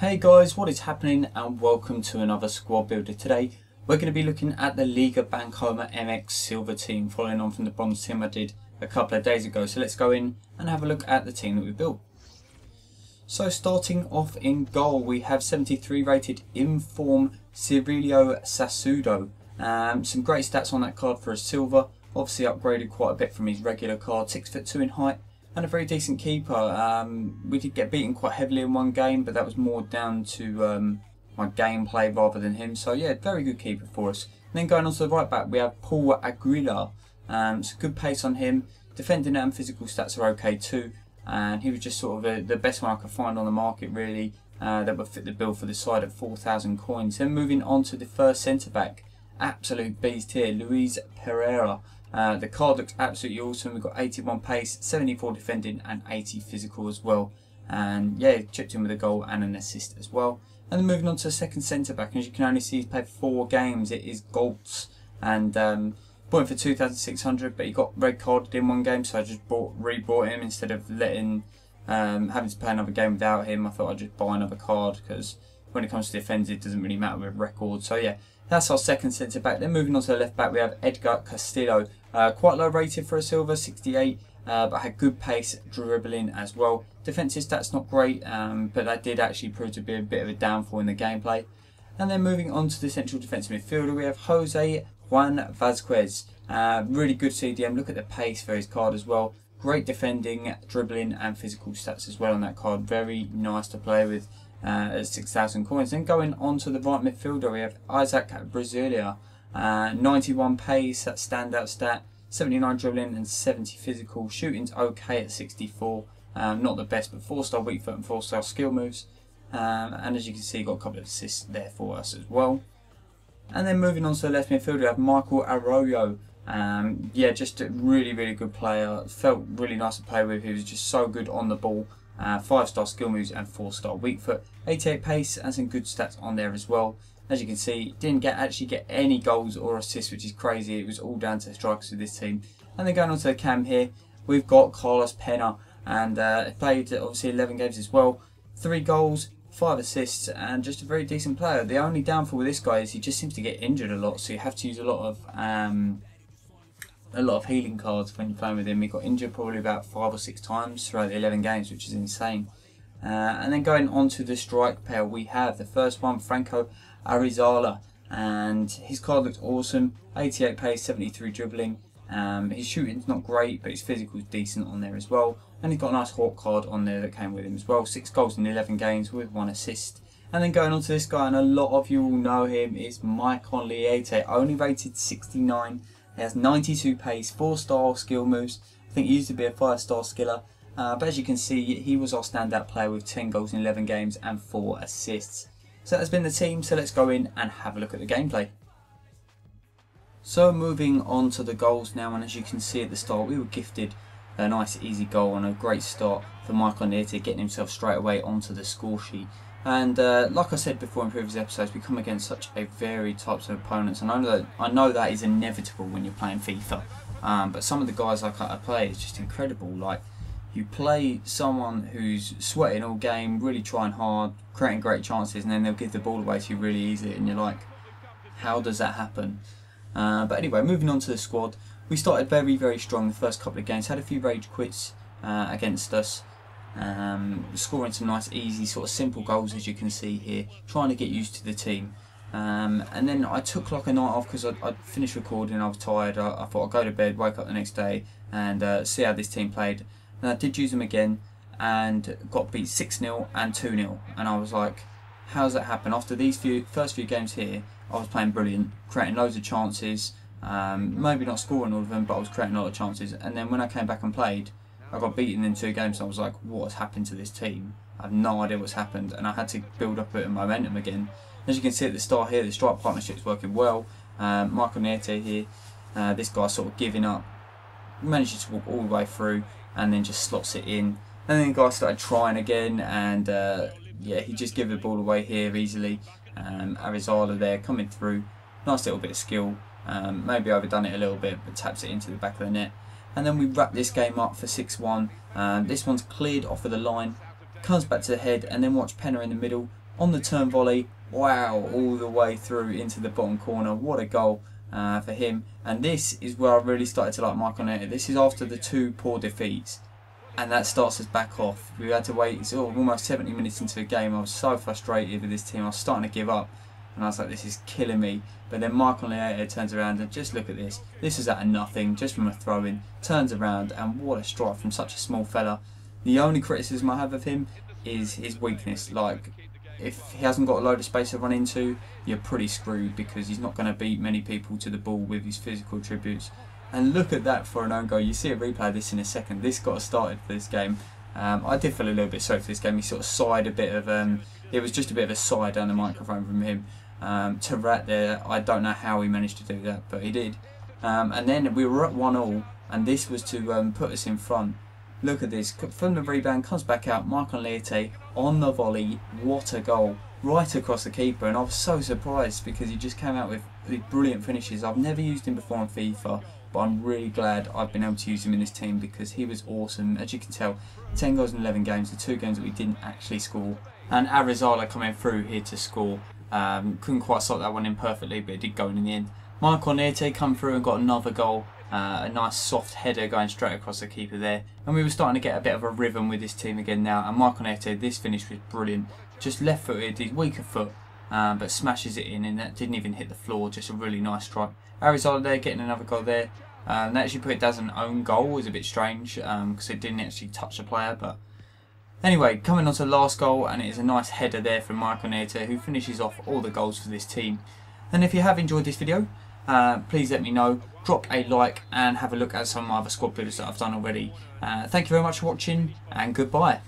Hey guys, what is happening and welcome to another squad builder. Today we're going to be looking at the Liga Bancomer MX Silver team, following on from the bronze team I did a couple of days ago. So let's go in and have a look at the team that we built. So starting off in goal, we have 73 rated Inform Cirilio Sassudo. Some great stats on that card for a silver. Obviously upgraded quite a bit from his regular card, 6'2" in height. And a very decent keeper. We did get beaten quite heavily in one game, but that was more down to my gameplay rather than him. So yeah, very good keeper for us. And then going on to the right back, we have POWellz. So good pace on him. Defending and physical stats are okay too. And he was just sort of the best one I could find on the market really, that would fit the bill for the side at 4,000 coins. Then moving on to the first centre back, absolute beast here, Luis Pereira. The card looks absolutely awesome. We've got 81 pace, 74 defending and 80 physical as well. And yeah, chipped in with a goal and an assist as well. And then moving on to the second centre back, as you can only see he's played 4 games. It is Goltz, and bought him for 2,600, but he got red carded in one game, so I just re-bought him instead of having to play another game without him. I thought I'd just buy another card because when it comes to defence it doesn't really matter with record. So yeah, that's our second centre back. Then moving on to the left back, we have Edgar Castillo. Quite low rated for a silver, 68, but had good pace, dribbling as well. Defensive stats not great, but that did actually prove to be a bit of a downfall in the gameplay. And then moving on to the central defensive midfielder, we have Jose Juan Vazquez. Really good CDM. Look at the pace for his card as well. Great defending, dribbling and physical stats as well on that card. Very nice to play with at 6,000 coins. Then going on to the right midfielder, we have Isaac Brasilia. 91 pace, that standout stat, 79 dribbling and 70 physical. Shooting's okay at 64, not the best, but 4-star weak foot and 4-star skill moves. And as you can see, got a couple of assists there for us as well. And then moving on to the left midfielder, we have Michael Arroyo. Yeah, just a really good player. Felt really nice to play with. He was just so good on the ball. 5-star skill moves and 4-star weak foot. 88 pace and some good stats on there as well. As you can see, didn't actually get any goals or assists, which is crazy. It was all down to the strikers of this team. And then going on to the cam here, we've got Carlos Pena, and played obviously 11 games as well. 3 goals, 5 assists, and just a very decent player. The only downfall with this guy is he just seems to get injured a lot, so you have to use a lot of healing cards when you're playing with him. He got injured probably about 5 or 6 times throughout the 11 games, which is insane. And then going on to the strike pair, we have the first one, Franco Arizala, and his card looks awesome. 88 pace, 73 dribbling. His shooting's not great, but his physical's decent on there as well. And he's got a nice Hawk card on there that came with him as well. 6 goals in 11 games with 1 assist. And then going on to this guy, and a lot of you will know him, is Maicon Liete. Only rated 69. He has 92 pace, 4-star skill moves. I think he used to be a 5-star skiller. But as you can see, he was our standout player with 10 goals in 11 games and 4 assists. So that has been the team, so let's go in and have a look at the gameplay. So moving on to the goals now, and as you can see at the start, we were gifted a nice easy goal and a great start for Michael Niete, getting himself straight away onto the score sheet. And like I said before in previous episodes, we come against such a varied types of opponents, and I know that is inevitable when you're playing FIFA. But some of the guys I play is just incredible. Like, you play someone who's sweating all game, really trying hard, creating great chances, and then they'll give the ball away to you really easily, and you're like, how does that happen? But anyway, moving on to the squad, we started very strong the first couple of games, had a few rage quits against us, scoring some nice easy sort of simple goals as you can see here, trying to get used to the team. And then I took like a night off because I'd finished recording, I was tired. I thought I'd go to bed, wake up the next day and see how this team played. And I did use them again and got beat 6-0 and 2-0, and I was like, how's that happen? After these first few games here, I was playing brilliant, creating loads of chances, maybe not scoring all of them, but I was creating a lot of chances. And then when I came back and played, I got beaten in 2 games, so I was like, what has happened to this team? I have no idea what's happened, and I had to build up a bit of momentum again. As you can see at the start here, the strike partnership is working well. Michael Niete here, this guy sort of giving up, manages to walk all the way through and then just slots it in. And then the guy started trying again, and yeah, he just gave the ball away here easily. Arizala there coming through, nice little bit of skill, maybe overdone it a little bit, but taps it into the back of the net. And then we wrap this game up for 6-1. This one's cleared off of the line, comes back to the head, and then watch Penna in the middle, on the turn volley. Wow, all the way through into the bottom corner. What a goal for him. And this is where I really started to like Michael Arteta. This is after the 2 poor defeats. And that starts us back off. We had to wait almost 70 minutes into the game. I was so frustrated with this team. I was starting to give up. And I was like, this is killing me. But then Michael Arteta turns around and just look at this. This is out of nothing, just from a throw-in. Turns around and what a strike from such a small fella. The only criticism I have of him is his weakness. Like, if he hasn't got a load of space to run into, you're pretty screwed because he's not going to beat many people to the ball with his physical attributes. And look at that for an own goal. You see a replay of this in a second. This got us started for this game. I did feel a little bit sorry for this game. He sort of sighed a bit of, it was just a bit of a sigh down the microphone from him. To Rat there, I don't know how he managed to do that, but he did. And then we were at 1-1, and this was to put us in front. Look at this, from the rebound, comes back out, Michael Arteta on the volley. What a goal, right across the keeper. And I was so surprised because he just came out with these brilliant finishes. I've never used him before on FIFA, but I'm really glad I've been able to use him in this team because he was awesome. As you can tell, 10 goals in 11 games, the 2 games that we didn't actually score. And Arizala coming through here to score. Couldn't quite slot that one in perfectly, but it did go in the end. Michael Arteta come through and got another goal. A nice soft header going straight across the keeper there. And we were starting to get a bit of a rhythm with this team again now. And Michael Arteta, this finish was brilliant. Just left footed, his weaker foot, but smashes it in, and that didn't even hit the floor. Just a really nice strike. Arizala there getting another goal there. They actually put it as an own goal. It was a bit strange because it didn't actually touch the player. But anyway, coming on to the last goal, and it is a nice header there from Michael Arteta, who finishes off all the goals for this team. And if you have enjoyed this video, please let me know. Drop a like and have a look at some of my other squad builders that I've done already. Thank you very much for watching, and goodbye.